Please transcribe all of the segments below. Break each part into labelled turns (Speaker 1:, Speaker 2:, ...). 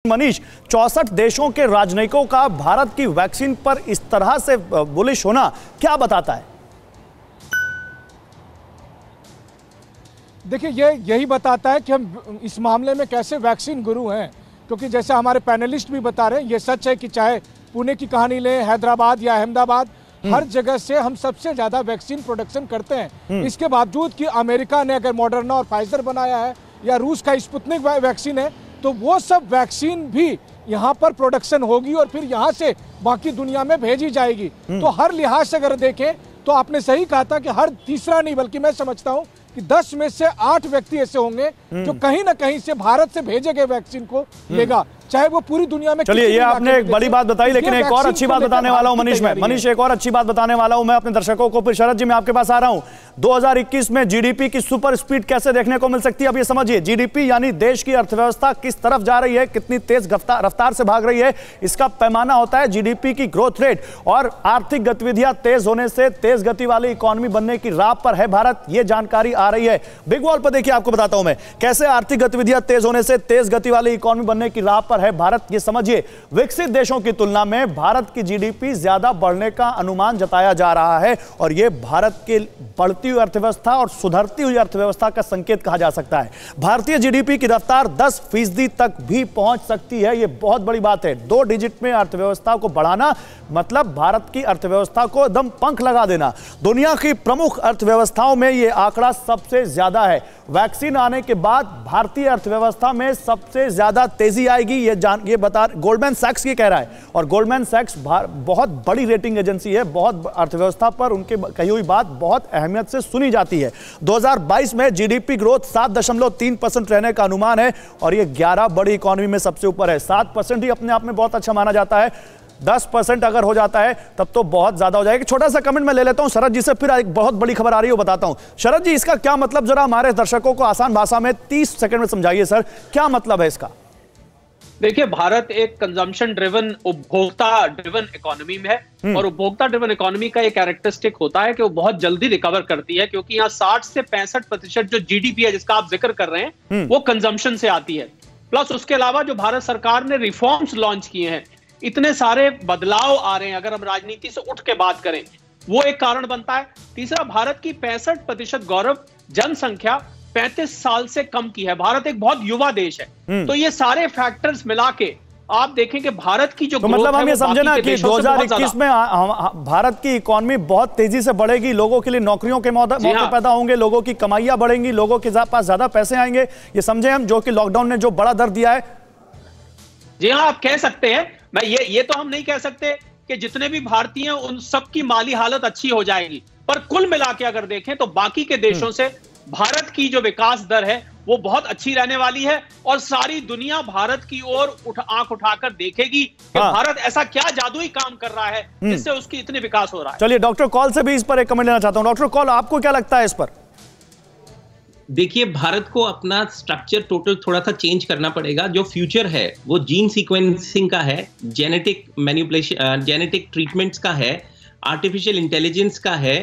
Speaker 1: मनीष, 64 देशों के राजनयिकों का भारत की वैक्सीन पर इस तरह से बुलिश होना क्या बताता है?
Speaker 2: देखिए, ये यही बताता है कि हम इस मामले में कैसे वैक्सीन गुरु हैं, क्योंकि जैसे हमारे पैनलिस्ट भी बता रहे हैं, ये सच है कि चाहे पुणे की कहानी लें, हैदराबाद या अहमदाबाद, हर जगह से हम सबसे ज्यादा वैक्सीन प्रोडक्शन करते हैं। इसके बावजूद कि अमेरिका ने अगर मॉडर्ना और फाइजर बनाया है या रूस का स्पुतनिक वैक्सीन है, तो वो सब वैक्सीन भी यहाँ पर प्रोडक्शन होगी और फिर यहाँ से बाकी दुनिया में भेजी जाएगी। तो हर लिहाज से अगर देखें तो आपने सही कहा था कि हर तीसरा नहीं, बल्कि मैं समझता हूँ कि 10 में से 8 व्यक्ति ऐसे होंगे जो कहीं ना कहीं से भारत से भेजे गए वैक्सीन को लेगा, चाहे वो पूरी दुनिया में।
Speaker 1: चलिए, ये आपने एक बड़ी बात बताई, लेकिन एक और अच्छी बात बताने वाला हूं मनीष, एक और अच्छी बात बताने वाला हूं मैं अपने दर्शकों को। फिर शरद जी, मैं आपके पास आ रहा हूं। 2021 में जीडीपी की सुपर स्पीड कैसे देखने को मिल सकती है? अब ये समझिए, जीडीपी यानी देश की अर्थव्यवस्था किस तरफ जा रही है, कितनी तेज रफ्तार से भाग रही है, इसका पैमाना होता है जीडीपी की ग्रोथ रेट। और आर्थिक गतिविधियां तेज होने से तेज गति वाली इकोनॉमी बनने की राह पर है भारत, ये जानकारी आ रही है। बिग वॉल पर देखिए, आपको बताता हूं मैं कैसे आर्थिक गतिविधियां तेज होने से तेज गति वाली इकोनॉमी बनने की राह पर है भारत। ये समझिए, विकसित देशों की तुलना में भारत की जीडीपी ज्यादा बढ़ने का अनुमान जताया जा रहा है और यह भारत की बढ़ती हुई अर्थव्यवस्था और सुधरती हुई अर्थव्यवस्था का संकेत कहा जा सकता है। भारतीय जीडीपी की रफ्तार 10% तक भी पहुंच सकती है। यह बहुत बड़ी बात है। 2 डिजिट में अर्थव्यवस्था को बढ़ाना मतलब भारत की अर्थव्यवस्था को एकदम पंख लगा देना। दुनिया की प्रमुख अर्थव्यवस्थाओं में यह आंकड़ा सबसे ज्यादा है। वैक्सीन आने के बाद भारतीय अर्थव्यवस्था में सबसे ज्यादा तेजी आएगी, ये बता गोल्डमैन सैक्स ये कह रहा है। और गोल्डमैन सैक्स बहुत बड़ी रेटिंग एजेंसी है, बहुत अर्थव्यवस्था पर उनके कही हुई बात बहुत अहमियत से सुनी जाती है। 2022 में जीडीपी ग्रोथ 7.3% रहने का अनुमान है और ये 11 बड़ी इकोनॉमी में सबसे ऊपर है। 7% ही अपने आप में बहुत अच्छा माना जाता है। 10% अगर हो जाता है तब तो बहुत ज्यादा हो जाएगा। छोटा सा कमेंट मैं ले लेता हूं शरद जी से, फिर एक बहुत बड़ी खबर आ रही है वो बताता हूं। शरद जी, इसका क्या मतलब, जरा हमारे दर्शकों को आसान भाषा में 30 सेकंड में समझाइए सर, क्या मतलब है इसका?
Speaker 3: देखिए, भारत एक कंजम्पशन ड्रिवन, उपभोक्ता ड्रिवन इकोनॉमी में है और उपभोक्ता ड्रिवन इकोनॉमी का एक कैरेक्टरिस्टिक होता है कि वो बहुत जल्दी रिकवर करती है, क्योंकि यहाँ 60 से 65% जो जीडीपी है जिसका आप जिक्र कर रहे हैं वो कंजम्पशन से आती है। प्लस उसके अलावा जो भारत सरकार ने रिफॉर्म्स लॉन्च किए हैं, इतने सारे बदलाव आ रहे हैं, अगर हम राजनीति से उठ के बात करें, वो एक कारण बनता है। तीसरा, भारत की 65% गौरव जनसंख्या 35 साल से कम की है। भारत एक बहुत युवा देश है। तो ये सारे फैक्टर्स मिला के आप देखें कि भारत की जो
Speaker 1: मतलब हम ये समझे ना कि 2021 में भारत की इकोनॉमी बहुत तेजी से बढ़ेगी, लोगों के लिए नौकरियों के मौके पैदा होंगे, लोगों की कमाइयां बढ़ेंगी, लोगों के पास ज्यादा पैसे आएंगे, ये समझे हम, जो कि लॉकडाउन ने जो बड़ा दर दिया है।
Speaker 3: जी हाँ, आप कह सकते हैं। मैं ये तो हम नहीं कह सकते कि जितने भी भारतीय हैं उन सबकी माली हालत अच्छी हो जाएगी, पर कुल मिला के अगर देखें तो बाकी के देशों से भारत की जो विकास दर है वो बहुत अच्छी रहने वाली है और सारी दुनिया भारत की ओर आंख उठाकर देखेगी कि भारत ऐसा क्या जादुई काम कर रहा है जिससे उसकी इतनी विकास हो रहा है।
Speaker 1: चलिए, डॉक्टर कॉल से भी इस पर एक कमेंट लेना चाहता हूं। डॉक्टर कॉल, आपको क्या लगता है इस पर?
Speaker 4: देखिए, भारत को अपना स्ट्रक्चर टोटल थोड़ा सा चेंज करना पड़ेगा। जो फ्यूचर है वो जीन सीक्वेंसिंग का है, जेनेटिक मैनिपुलेशन, जेनेटिक ट्रीटमेंट्स का है, आर्टिफिशियल इंटेलिजेंस का है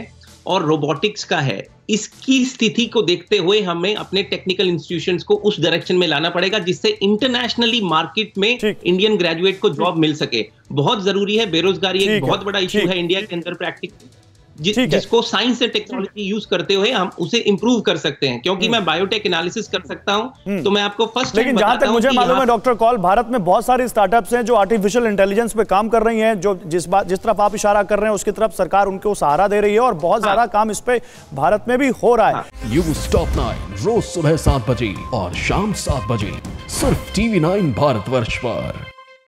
Speaker 4: और रोबोटिक्स का है। इसकी स्थिति को देखते हुए हमें अपने टेक्निकल इंस्टीट्यूशंस को उस डायरेक्शन में लाना पड़ेगा जिससे इंटरनेशनली मार्केट में इंडियन ग्रेजुएट को जॉब मिल सके। बहुत जरूरी है। बेरोजगारी एक बहुत बड़ा इशू है इंडिया के अंदर। प्रैक्टिकल जिसको साइंस से टेक्नोलॉजी यूज करते हुए हम उसे इंप्रूव कर सकते हैं, क्योंकि मैं बायोटेक एनालिसिस कर सकता हूं। तो मैं आपको फर्स्ट,
Speaker 1: लेकिन जहां तक मुझे मालूम है डॉक्टर कॉल, भारत में बहुत सारी स्टार्टअप्स हैं जो आर्टिफिशियल इंटेलिजेंस पे काम कर रही हैं, जो जिस तरफ आप इशारा कर रहे हैं उसकी तरफ सरकार उनको सहारा दे रही है और बहुत सारा काम इस पे भारत में भी हो रहा है।
Speaker 5: न्यूज़ टॉप 9 रोज सुबह 7 बजे और शाम 7 बजे सिर्फ TV9 भारतवर्ष पर।